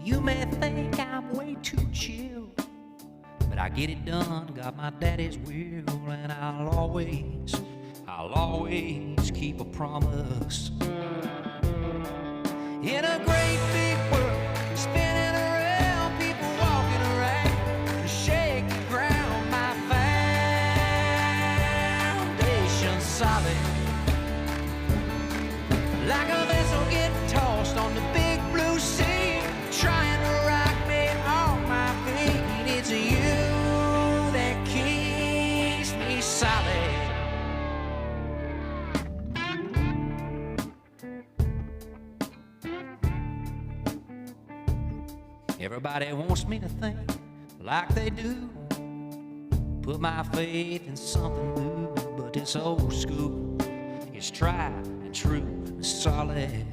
You may think I'm way too chill, but I get it done, got my daddy's will, and I'll always keep a promise. In a great big world, spinning around, people walking around, the shaky ground, my foundation's solid. Like a vessel getting tossed on the big blue sea, trying to rock me off my feet. It's you that keeps me solid. Everybody wants me to think like they do, put my faith in something new, but it's old school, it's tried and true and solid.